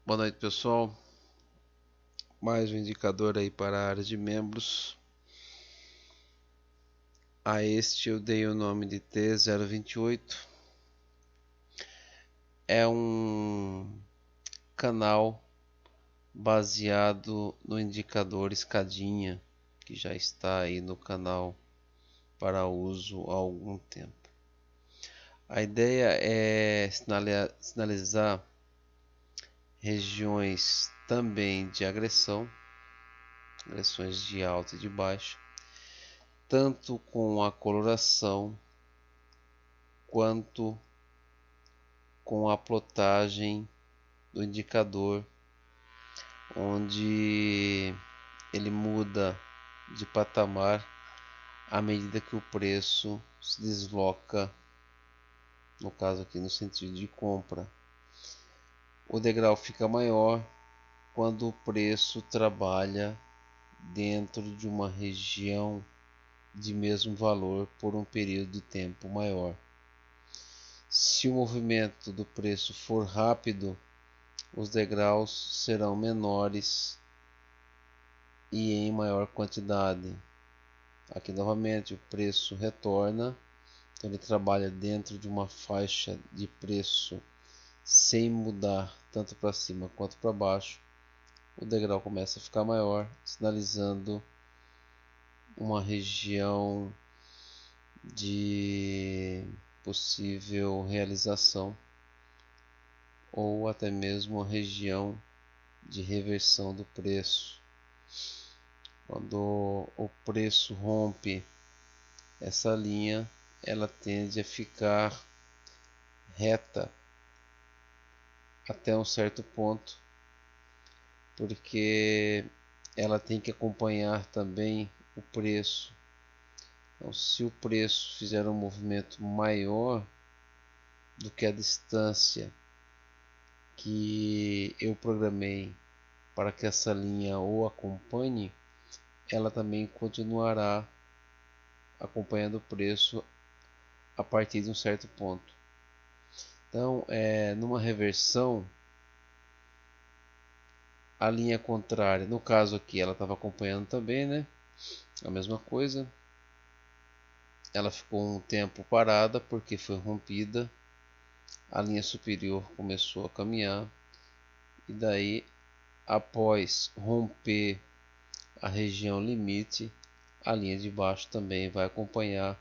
Boa noite, pessoal. Mais um indicador aí para a área de membros. A este eu dei o nome de T028. É um canal baseado no indicador escadinha, que já está aí no canal para uso há algum tempo. A ideia é sinalizar regiões também de agressões de alta e de baixa, tanto com a coloração quanto com a plotagem do indicador, onde ele muda de patamar à medida que o preço se desloca, no caso aqui no sentido de compra. O degrau fica maior quando o preço trabalha dentro de uma região de mesmo valor por um período de tempo maior. Se o movimento do preço for rápido, os degraus serão menores e em maior quantidade. Aqui novamente o preço retorna, então ele trabalha dentro de uma faixa de preço sem mudar tanto para cima quanto para baixo. O degrau começa a ficar maior, sinalizando uma região de possível realização ou até mesmo a região de reversão do preço. Quando o preço rompe essa linha, ela tende a ficar reta até um certo ponto, porque ela tem que acompanhar também o preço. Então, se o preço fizer um movimento maior do que a distância que eu programei para que essa linha o acompanhe, ela também continuará acompanhando o preço a partir de um certo ponto. Então, numa reversão, a linha contrária, no caso aqui, ela estava acompanhando também, né? A mesma coisa. Ela ficou um tempo parada porque foi rompida. A linha superior começou a caminhar e daí, após romper a região limite, a linha de baixo também vai acompanhar.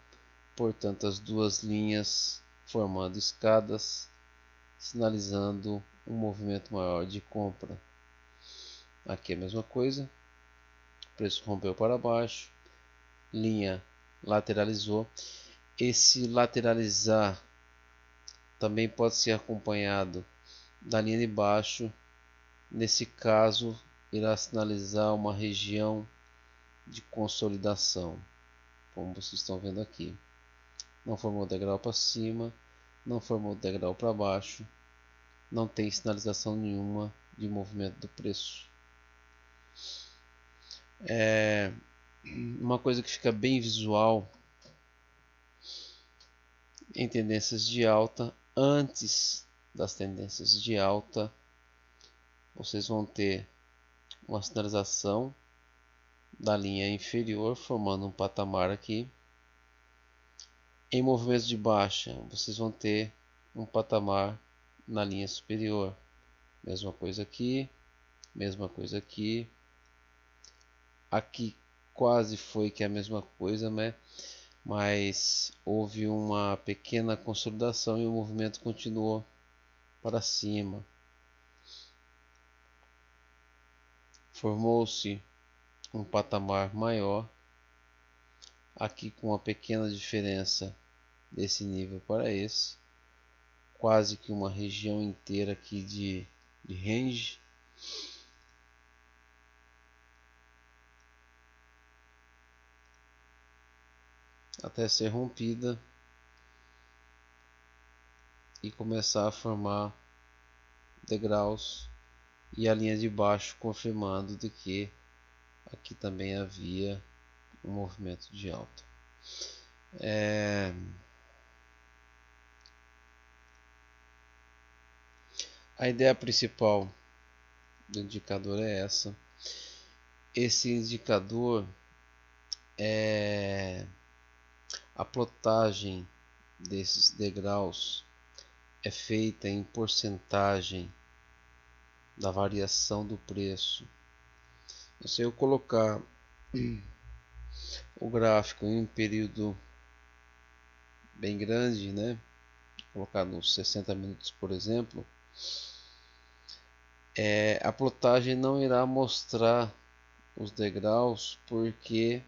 Portanto, as duas linhas formando escadas, sinalizando um movimento maior de compra. Aqui é a mesma coisa, o preço rompeu para baixo, linha lateralizou. Esse lateralizar também pode ser acompanhado da linha de baixo. Nesse caso, irá sinalizar uma região de consolidação, como vocês estão vendo aqui. Não formou degrau para cima, não formou degrau para baixo, não tem sinalização nenhuma de movimento do preço. Uma coisa que fica bem visual em tendências de alta, antes das tendências de alta, vocês vão ter uma sinalização da linha inferior formando um patamar aqui. Em movimentos de baixa, vocês vão ter um patamar na linha superior. Mesma coisa aqui, mesma coisa aqui. Aqui quase foi que é a mesma coisa, né? Mas houve uma pequena consolidação e o movimento continuou para cima. Formou-se um patamar maior, aqui com uma pequena diferença desse nível para esse, quase que uma região inteira aqui de range. Até ser rompida e começar a formar degraus, e a linha de baixo confirmando de que aqui também havia um movimento de alta. A ideia principal do indicador é essa. Esse indicador é a plotagem desses degraus é feita em porcentagem da variação do preço. Se eu colocar o gráfico em um período bem grande, né? Colocar nos 60 minutos, por exemplo, a plotagem não irá mostrar os degraus porque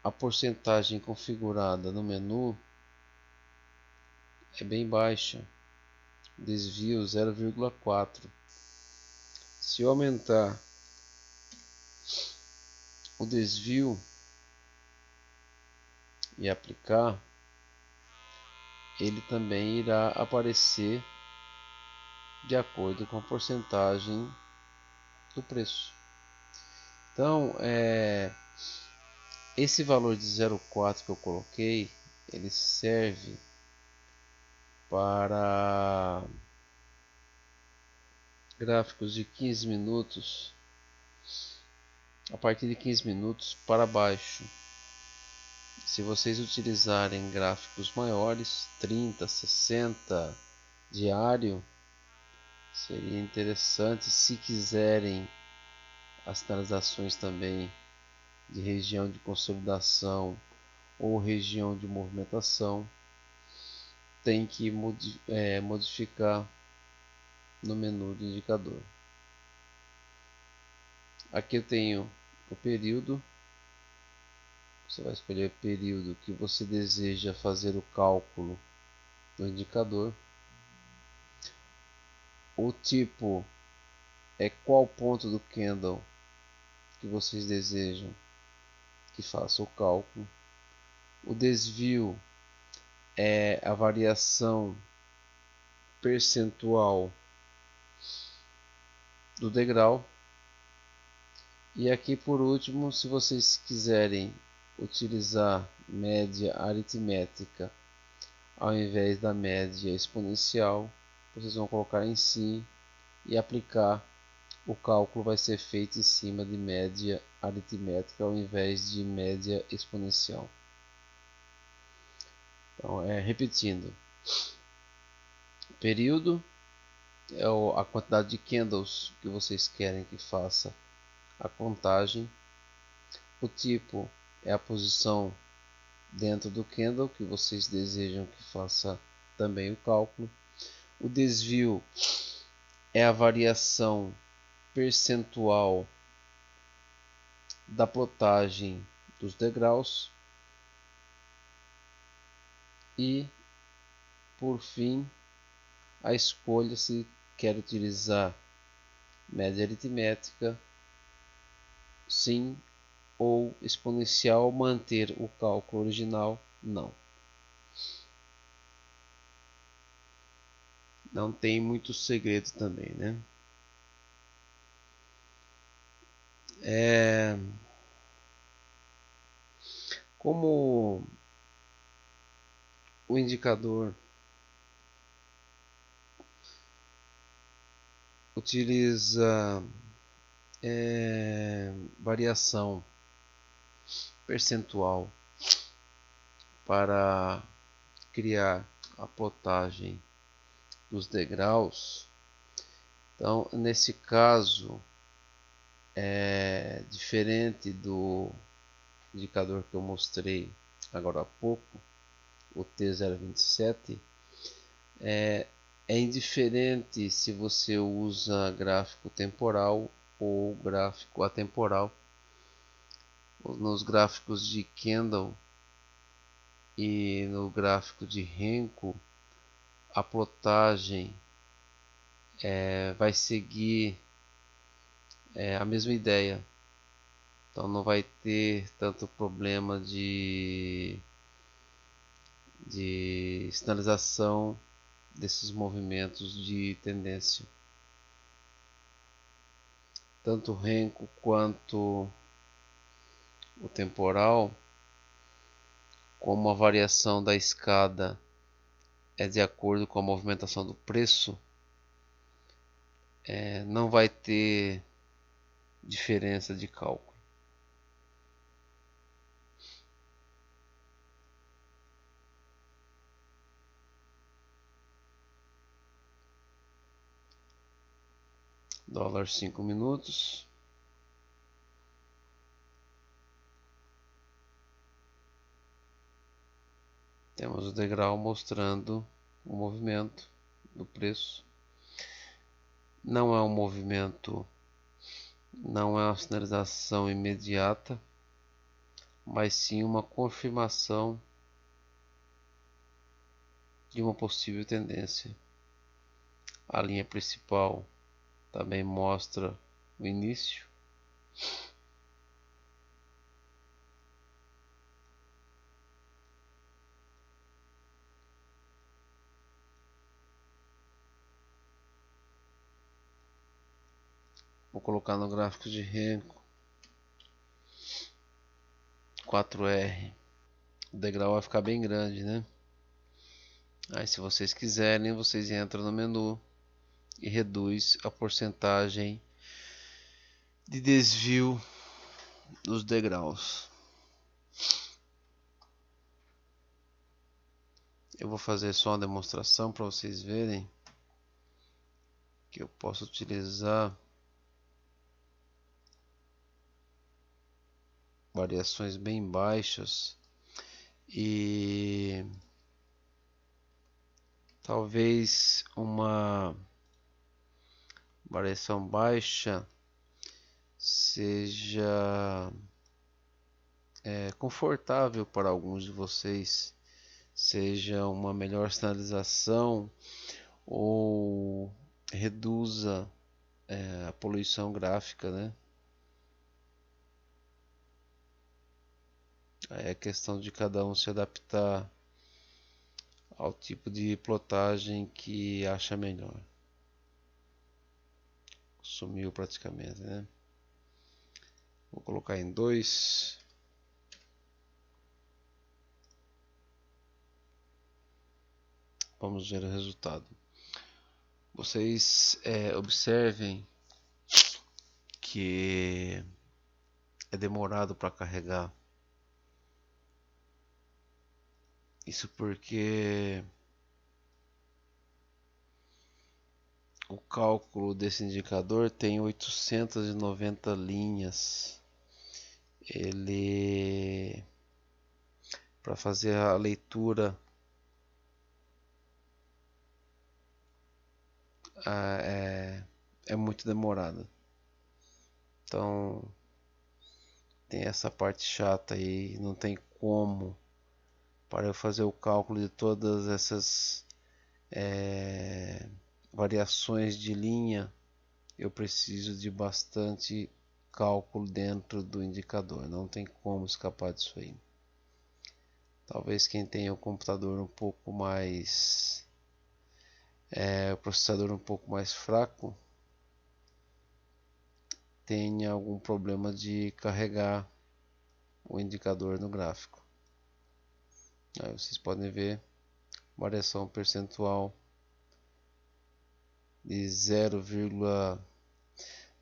a porcentagem configurada no menu é bem baixa, desvio 0,4. Se eu aumentar o desvio e aplicar, ele também irá aparecer de acordo com a porcentagem do preço. Então, esse valor de 0,4 que eu coloquei, ele serve para gráficos de 15 minutos, a partir de 15 minutos para baixo. Se vocês utilizarem gráficos maiores, 30, 60, diário, seria interessante. Se quiserem as sinalizações também de região de consolidação ou região de movimentação, tem que modificar no menu do indicador. Aqui eu tenho o período. Você vai escolher o período que você deseja fazer o cálculo do indicador. O tipo é qual ponto do candle que vocês desejam que faça o cálculo. O desvio é a variação percentual do degrau. E aqui por último, se vocês quiserem utilizar média aritmética ao invés da média exponencial, vocês vão colocar em sim e aplicar. O cálculo vai ser feito em cima de média aritmética ao invés de média exponencial. Então, repetindo, período é a quantidade de candles que vocês querem que faça a contagem. O tipo é a posição dentro do candle que vocês desejam que faça também o cálculo. O desvio é a variação percentual da plotagem dos degraus. E por fim, a escolha se quer utilizar média aritmética, sim, ou exponencial, manter o cálculo original, não. Não tem muito segredo também, né? Como o indicador utiliza variação percentual para criar a plotagem dos degraus, então nesse caso é diferente do indicador que eu mostrei agora há pouco, o T027. É indiferente se você usa gráfico temporal ou gráfico atemporal. Nos gráficos de candle e no gráfico de Renko, a plotagem vai seguir a mesma ideia. Então não vai ter tanto problema de sinalização desses movimentos de tendência. Tanto o Renko quanto o temporal, como a variação da escada é de acordo com a movimentação do preço, não vai ter diferença de cálculo. Dólar 5 minutos. Temos o degrau mostrando o movimento do preço. Não é um movimento, não é uma sinalização imediata, mas sim uma confirmação de uma possível tendência. A linha principal também mostra o início. Vou colocar no gráfico de Renko 4R. O degrau vai ficar bem grande, né? Aí, se vocês quiserem, vocês entram no menu e reduz a porcentagem de desvio dos degraus. Eu vou fazer só uma demonstração para vocês verem que eu posso utilizar variações bem baixas e talvez uma variação baixa seja confortável para alguns de vocês, seja uma melhor sinalização ou reduza a poluição gráfica, né? Aí é questão de cada um se adaptar ao tipo de plotagem que acha melhor. Sumiu praticamente, né? Vou colocar em 2. Vamos ver o resultado. Vocês observem que é demorado para carregar. Isso porque o cálculo desse indicador tem 890 linhas. Ele, para fazer a leitura, é muito demorado. Então tem essa parte chata aí, não tem como para eu fazer o cálculo de todas essas variações de linha. Eu preciso de bastante cálculo dentro do indicador, não tem como escapar disso aí. Talvez quem tenha o computador um pouco mais o processador um pouco mais fraco tenha algum problema de carregar o indicador no gráfico. Aí vocês podem ver variação percentual de 0,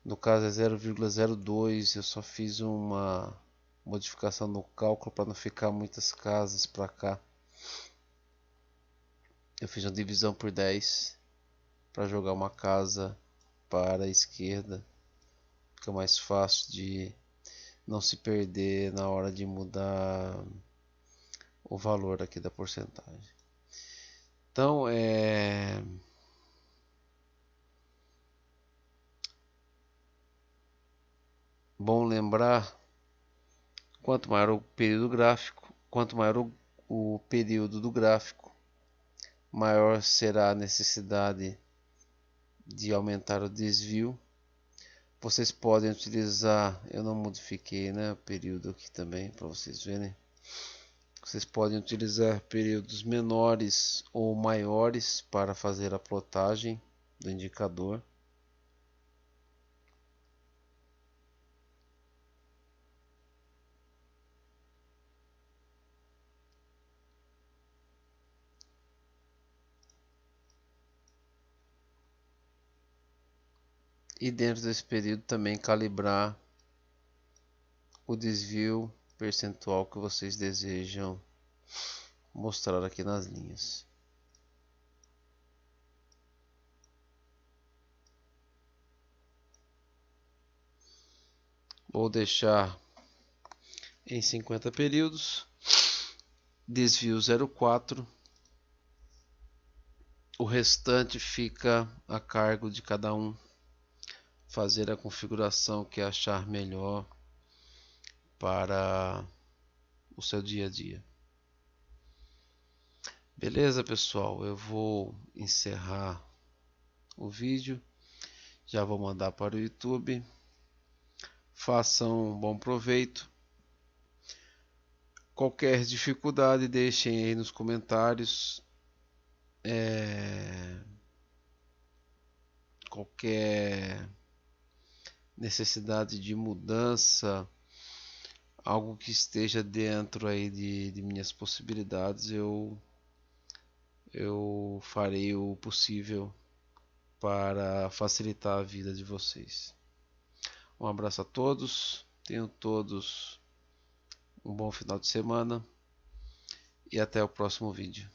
no caso é 0,02. Eu só fiz uma modificação no cálculo para não ficar muitas casas para cá. Eu fiz uma divisão por 10 para jogar uma casa para a esquerda. Fica mais fácil de não se perder na hora de mudar o valor aqui da porcentagem. Então bom lembrar, quanto maior o período gráfico, quanto maior o período do gráfico, maior será a necessidade de aumentar o desvio. Vocês podem utilizar, eu não modifiquei, né, o período aqui também para vocês verem. Vocês podem utilizar períodos menores ou maiores para fazer a plotagem do indicador. e dentro desse período também calibrar o desvio percentual que vocês desejam mostrar aqui nas linhas. Vou deixar em 50 períodos, desvio 0,4. O restante fica a cargo de cada um fazer a configuração que achar melhor para o seu dia a dia. Beleza, pessoal? Eu vou encerrar o vídeo. Já vou mandar para o YouTube. Façam um bom proveito. Qualquer dificuldade, deixem aí nos comentários. Qualquer necessidade de mudança, algo que esteja dentro aí de minhas possibilidades, eu farei o possível para facilitar a vida de vocês. Um abraço a todos, tenham todos um bom final de semana e até o próximo vídeo.